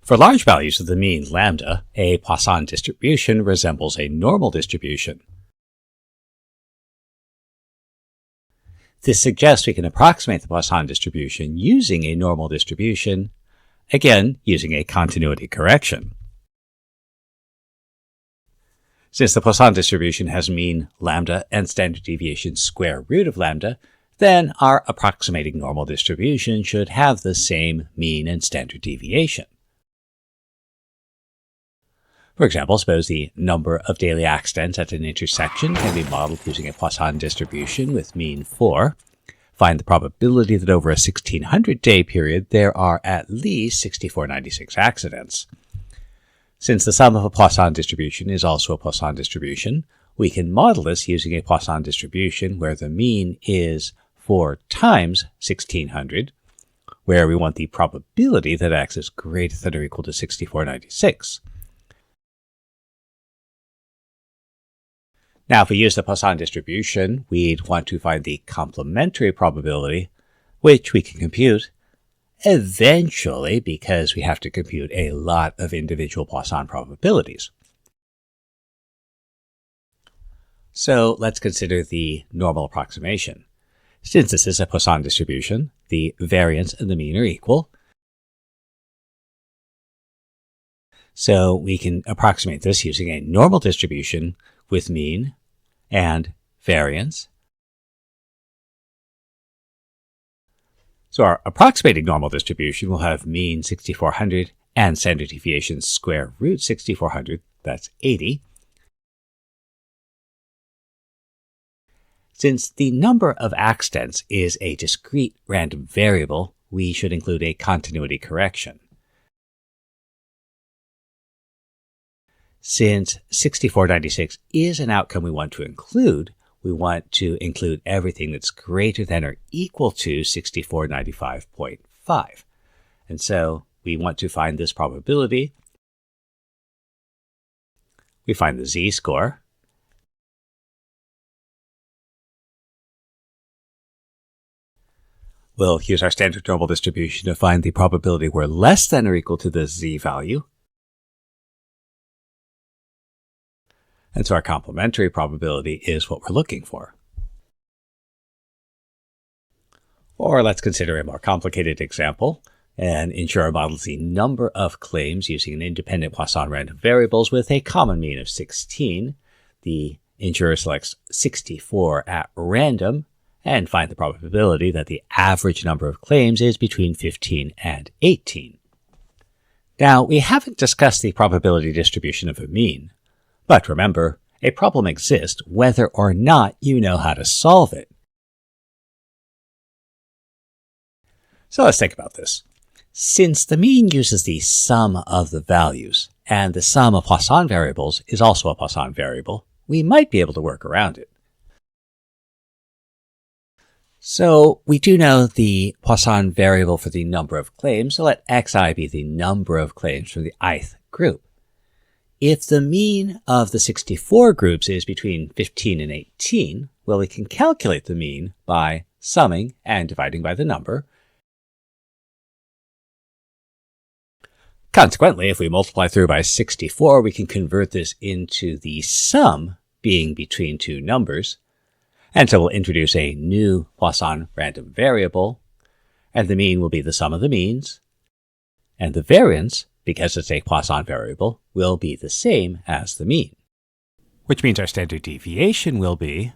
For large values of the mean lambda, a Poisson distribution resembles a normal distribution. This suggests we can approximate the Poisson distribution using a normal distribution, again using a continuity correction. Since the Poisson distribution has mean lambda and standard deviation square root of lambda, then our approximating normal distribution should have the same mean and standard deviation. For example, suppose the number of daily accidents at an intersection can be modeled using a Poisson distribution with mean 4. Find the probability that over a 1600-day period there are at least 6496 accidents. Since the sum of a Poisson distribution is also a Poisson distribution, we can model this using a Poisson distribution where the mean is 4 times 1600, where we want the probability that x is greater than or equal to 6496. Now, if we use the Poisson distribution, we'd want to find the complementary probability, which we can compute eventually because we have to compute a lot of individual Poisson probabilities. So let's consider the normal approximation. Since this is a Poisson distribution, the variance and the mean are equal. So we can approximate this using a normal distribution with mean and variance. So our approximating normal distribution will have mean 6400 and standard deviation square root 6400, that's 80. Since the number of accidents is a discrete random variable, we should include a continuity correction. Since 6496 is an outcome we want to include everything that's greater than or equal to 6495.5. And so we want to find this probability. We find the z-score. We'll use our standard normal distribution to find the probability we're less than or equal to the z value. And so our complementary probability is what we're looking for. Or let's consider a more complicated example. An insurer models the number of claims using an independent Poisson random variables with a common mean of 16. The insurer selects 64 at random and find the probability that the average number of claims is between 15 and 18. Now, we haven't discussed the probability distribution of a mean. But remember, a problem exists whether or not you know how to solve it. So let's think about this. Since the mean uses the sum of the values, and the sum of Poisson variables is also a Poisson variable, we might be able to work around it. So we do know the Poisson variable for the number of claims, so let xi be the number of claims from the ith group. If the mean of the 64 groups is between 15 and 18, well, we can calculate the mean by summing and dividing by the number. Consequently, if we multiply through by 64, we can convert this into the sum being between two numbers. And so we'll introduce a new Poisson random variable, and the mean will be the sum of the means, and the variance, because it's a Poisson variable, will be the same as the mean. Which means our standard deviation will be.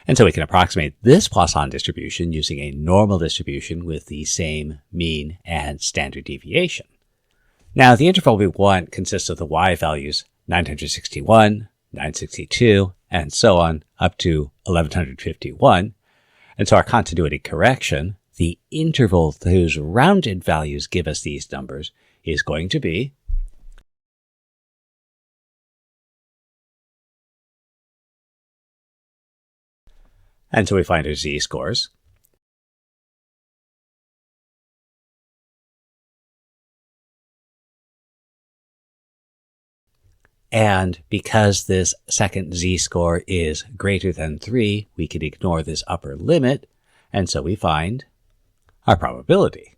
And so we can approximate this Poisson distribution using a normal distribution with the same mean and standard deviation. Now, the interval we want consists of the y values 961, 962, and so on, up to 1151. And so our continuity correction, the interval whose rounded values give us these numbers, is going to be and so we find our z-scores. And because this second z-score is greater than 3, we can ignore this upper limit, and so we find our probability.